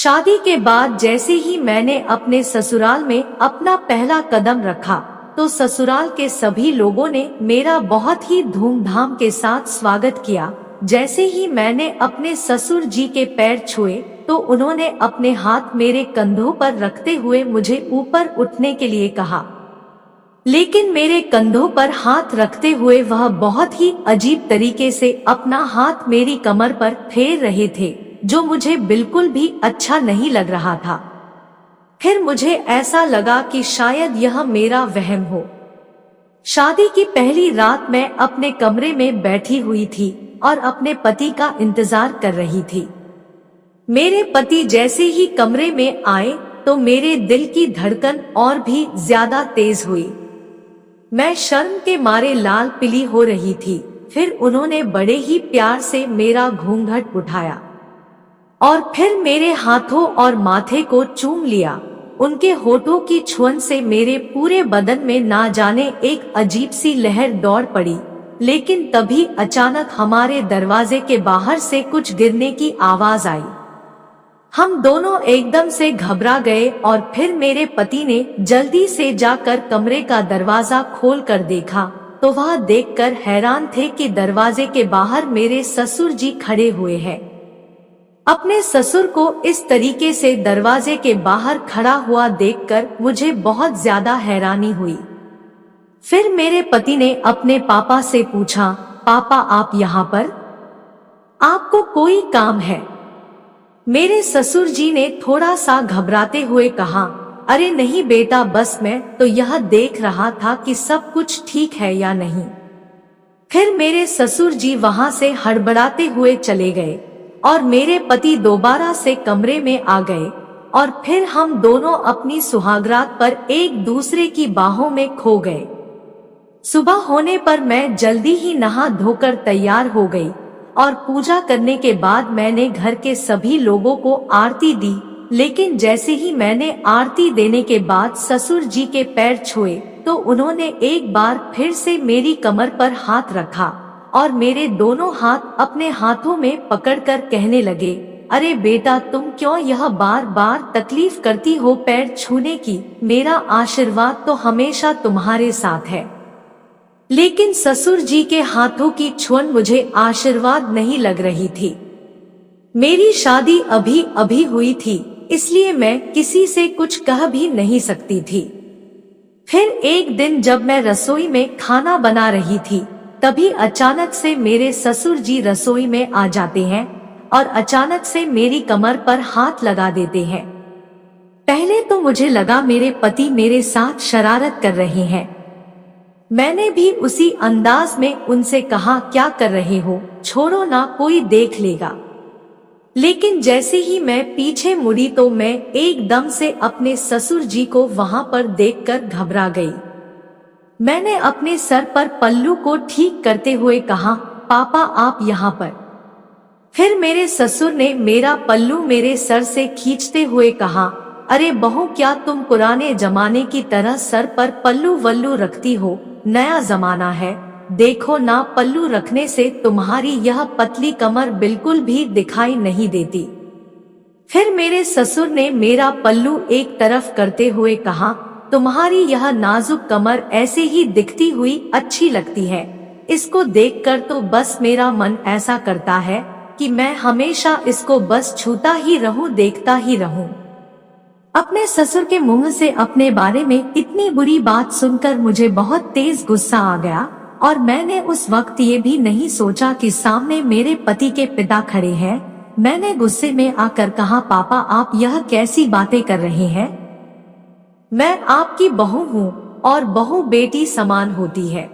शादी के बाद जैसे ही मैंने अपने ससुराल में अपना पहला कदम रखा तो ससुराल के सभी लोगों ने मेरा बहुत ही धूमधाम के साथ स्वागत किया। जैसे ही मैंने अपने ससुर जी के पैर छुए तो उन्होंने अपने हाथ मेरे कंधों पर रखते हुए मुझे ऊपर उठने के लिए कहा, लेकिन मेरे कंधों पर हाथ रखते हुए वह बहुत ही अजीब तरीके से अपना हाथ मेरी कमर पर फेर रहे थे, जो मुझे बिल्कुल भी अच्छा नहीं लग रहा था। फिर मुझे ऐसा लगा कि शायद यह मेरा वहम हो। शादी की पहली रात मैं अपने कमरे में बैठी हुई थी और अपने पति का इंतजार कर रही थी। मेरे पति जैसे ही कमरे में आए तो मेरे दिल की धड़कन और भी ज्यादा तेज हुई। मैं शर्म के मारे लाल पीली हो रही थी। फिर उन्होंने बड़े ही प्यार से मेरा घूंघट उठाया और फिर मेरे हाथों और माथे को चूम लिया। उनके होठों की छुअन से मेरे पूरे बदन में ना जाने एक अजीब सी लहर दौड़ पड़ी। लेकिन तभी अचानक हमारे दरवाजे के बाहर से कुछ गिरने की आवाज आई। हम दोनों एकदम से घबरा गए और फिर मेरे पति ने जल्दी से जाकर कमरे का दरवाजा खोल कर देखा तो वह देखकर हैरान थे कि दरवाजे के बाहर मेरे ससुर जी खड़े हुए हैं। अपने ससुर को इस तरीके से दरवाजे के बाहर खड़ा हुआ देखकर मुझे बहुत ज्यादा हैरानी हुई। फिर मेरे पति ने अपने पापा से पूछा, पापा आप यहाँ पर? आपको कोई काम है? मेरे ससुर जी ने थोड़ा सा घबराते हुए कहा, अरे नहीं बेटा, बस मैं तो यह देख रहा था कि सब कुछ ठीक है या नहीं। फिर मेरे ससुर जी वहां से हड़बड़ाते हुए चले गए और मेरे पति दोबारा से कमरे में आ गए और फिर हम दोनों अपनी सुहागरात पर एक दूसरे की बाहों में खो गए। सुबह होने पर मैं जल्दी ही नहा धोकर तैयार हो गई और पूजा करने के बाद मैंने घर के सभी लोगों को आरती दी। लेकिन जैसे ही मैंने आरती देने के बाद ससुर जी के पैर छुए तो उन्होंने एक बार फिर से मेरी कमर पर हाथ रखा और मेरे दोनों हाथ अपने हाथों में पकड़कर कहने लगे, अरे बेटा तुम क्यों यह बार बार तकलीफ करती हो पैर छूने की? मेरा आशीर्वाद तो हमेशा तुम्हारे साथ है। लेकिन ससुर जी के हाथों की छुअन मुझे आशीर्वाद नहीं लग रही थी। मेरी शादी अभी अभी हुई थी, इसलिए मैं किसी से कुछ कह भी नहीं सकती थी। फिर एक दिन जब मैं रसोई में खाना बना रही थी तभी अचानक से मेरे ससुर जी रसोई में आ जाते हैं और अचानक से मेरी कमर पर हाथ लगा देते हैं। पहले तो मुझे लगा मेरे पति मेरे साथ शरारत कर रहे हैं। मैंने भी उसी अंदाज में उनसे कहा, क्या कर रहे हो, छोड़ो ना, कोई देख लेगा। लेकिन जैसे ही मैं पीछे मुड़ी तो मैं एकदम से अपने ससुर जी को वहां पर देखकर घबरा गई। मैंने अपने सर पर पल्लू को ठीक करते हुए कहा, पापा आप यहाँ पर? फिर मेरे ससुर ने मेरा पल्लू मेरे सर से खींचते हुए कहा, अरे बहू क्या तुम पुराने जमाने की तरह सर पर पल्लू वल्लू रखती हो? नया जमाना है, देखो ना, पल्लू रखने से तुम्हारी यह पतली कमर बिल्कुल भी दिखाई नहीं देती। फिर मेरे ससुर ने मेरा पल्लू एक तरफ करते हुए कहा, तुम्हारी यह नाजुक कमर ऐसे ही दिखती हुई अच्छी लगती है। इसको देखकर तो बस मेरा मन ऐसा करता है कि मैं हमेशा इसको बस छूता ही रहूं, देखता ही रहूं। अपने ससुर के मुंह से अपने बारे में इतनी बुरी बात सुनकर मुझे बहुत तेज गुस्सा आ गया और मैंने उस वक्त ये भी नहीं सोचा कि सामने मेरे पति के पिता खड़े हैं। मैंने गुस्से में आकर कहा, पापा आप यह कैसी बातें कर रहे हैं? मैं आपकी बहू हूँ और बहू बेटी समान होती है।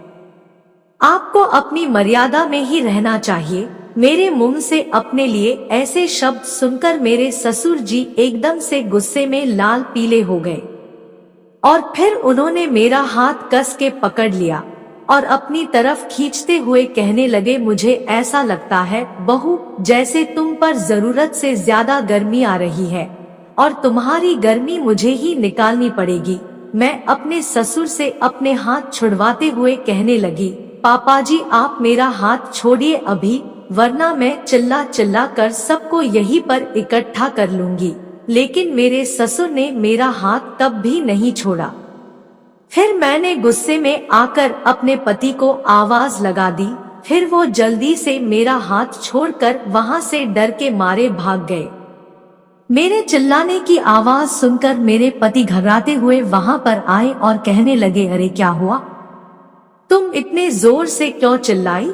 आपको अपनी मर्यादा में ही रहना चाहिए। मेरे मुंह से अपने लिए ऐसे शब्द सुनकर मेरे ससुर जी एकदम से गुस्से में लाल पीले हो गए और फिर उन्होंने मेरा हाथ कस के पकड़ लिया और अपनी तरफ खींचते हुए कहने लगे, मुझे ऐसा लगता है बहू जैसे तुम पर जरूरत से ज्यादा गर्मी आ रही है और तुम्हारी गर्मी मुझे ही निकालनी पड़ेगी। मैं अपने ससुर से अपने हाथ छुड़वाते हुए कहने लगी, पापा जी आप मेरा हाथ छोड़िए अभी, वरना मैं चिल्ला चिल्ला कर सबको यहीं पर इकट्ठा कर लूंगी। लेकिन मेरे ससुर ने मेरा हाथ तब भी नहीं छोड़ा। फिर मैंने गुस्से में आकर अपने पति को आवाज लगा दी। फिर वो जल्दी से मेरा हाथ छोड़कर वहां से डर के मारे भाग गए। मेरे चिल्लाने की आवाज सुनकर मेरे पति घबराते हुए वहां पर आए और कहने लगे, अरे क्या हुआ, तुम इतने जोर से क्यों चिल्लाई?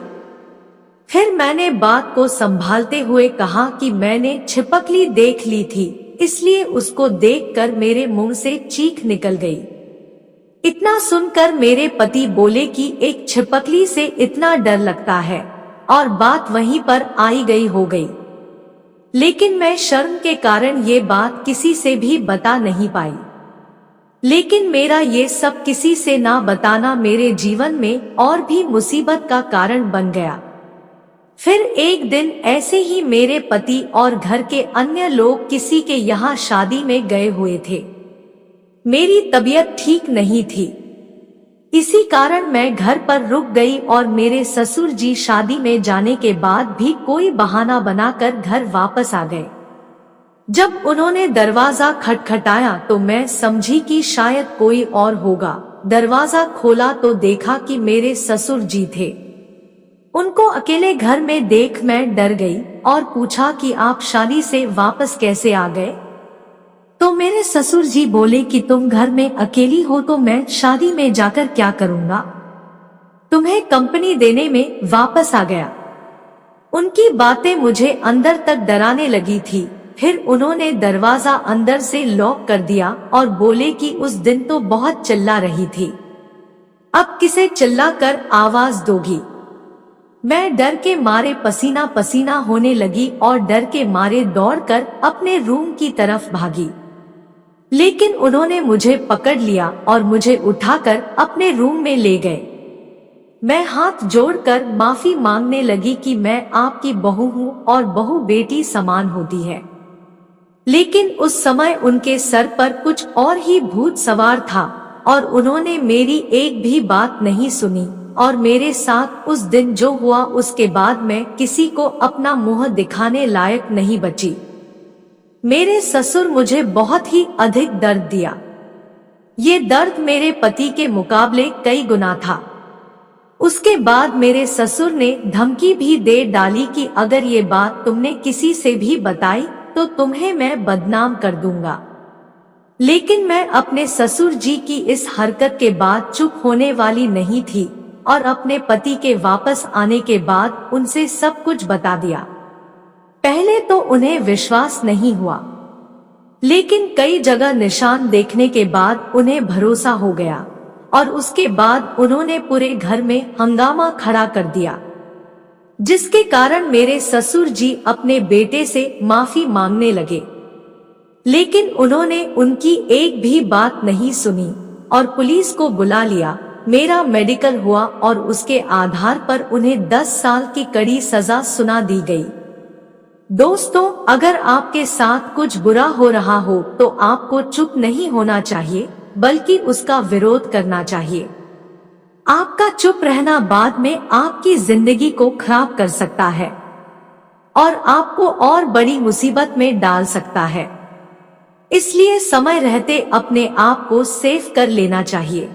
फिर मैंने बात को संभालते हुए कहा कि मैंने छिपकली देख ली थी, इसलिए उसको देखकर मेरे मुंह से चीख निकल गई। इतना सुनकर मेरे पति बोले कि एक छिपकली से इतना डर लगता है, और बात वहीं पर आई गई हो गई। लेकिन मैं शर्म के कारण ये बात किसी से भी बता नहीं पाई। लेकिन मेरा ये सब किसी से ना बताना मेरे जीवन में और भी मुसीबत का कारण बन गया। फिर एक दिन ऐसे ही मेरे पति और घर के अन्य लोग किसी के यहाँ शादी में गए हुए थे। मेरी तबीयत ठीक नहीं थी, इसी कारण मैं घर पर रुक गई और मेरे ससुर जी शादी में जाने के बाद भी कोई बहाना बनाकर घर वापस आ गए। जब उन्होंने दरवाजा खटखटाया तो मैं समझी कि शायद कोई और होगा। दरवाजा खोला तो देखा कि मेरे ससुर जी थे। उनको अकेले घर में देख मैं डर गई और पूछा कि आप शादी से वापस कैसे आ गए? तो मेरे ससुर जी बोले कि तुम घर में अकेली हो तो मैं शादी में जाकर क्या करूंगा, तुम्हें कंपनी देने में वापस आ गया। उनकी बातें मुझे अंदर तक डराने लगी थी। फिर उन्होंने दरवाजा अंदर से लॉक कर दिया और बोले कि उस दिन तो बहुत चिल्ला रही थी, अब किसे चिल्लाकर आवाज दोगी? मैं डर के मारे पसीना पसीना होने लगी और डर के मारे दौड़कर अपने रूम की तरफ भागी। लेकिन उन्होंने मुझे पकड़ लिया और मुझे उठाकर अपने रूम में ले गए। मैं हाथ जोड़कर माफी मांगने लगी कि मैं आपकी बहू हूँ और बहू बेटी समान होती है। लेकिन उस समय उनके सर पर कुछ और ही भूत सवार था और उन्होंने मेरी एक भी बात नहीं सुनी। और मेरे साथ उस दिन जो हुआ उसके बाद मैं किसी को अपना मुंह दिखाने लायक नहीं बची। मेरे ससुर मुझे बहुत ही अधिक दर्द दिया। ये दर्द मेरे पति के मुकाबले कई गुना था। उसके बाद मेरे ससुर ने धमकी भी दे डाली कि अगर ये बात तुमने किसी से भी बताई तो तुम्हें मैं बदनाम कर दूंगा। लेकिन मैं अपने ससुर जी की इस हरकत के बाद चुप होने वाली नहीं थी और अपने पति के वापस आने के बाद उनसे सब कुछ बता दिया। पहले तो उन्हें विश्वास नहीं हुआ, लेकिन कई जगह निशान देखने के बाद उन्हें भरोसा हो गया और उसके बाद उन्होंने पूरे घर में हंगामा खड़ा कर दिया, जिसके कारण मेरे ससुर जी अपने बेटे से माफी मांगने लगे। लेकिन उन्होंने उनकी एक भी बात नहीं सुनी और पुलिस को बुला लिया। मेरा मेडिकल हुआ और उसके आधार पर उन्हें 10 साल की कड़ी सजा सुना दी गई। दोस्तों, अगर आपके साथ कुछ बुरा हो रहा हो तो आपको चुप नहीं होना चाहिए, बल्कि उसका विरोध करना चाहिए। आपका चुप रहना बाद में आपकी जिंदगी को खराब कर सकता है और आपको और बड़ी मुसीबत में डाल सकता है। इसलिए समय रहते अपने आप को सेव कर लेना चाहिए।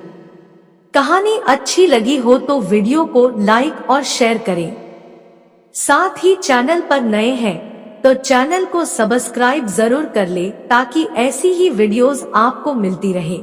कहानी अच्छी लगी हो तो वीडियो को लाइक और शेयर करें। साथ ही चैनल पर नए हैं तो चैनल को सब्सक्राइब जरूर कर ले ताकि ऐसी ही वीडियोस आपको मिलती रहे।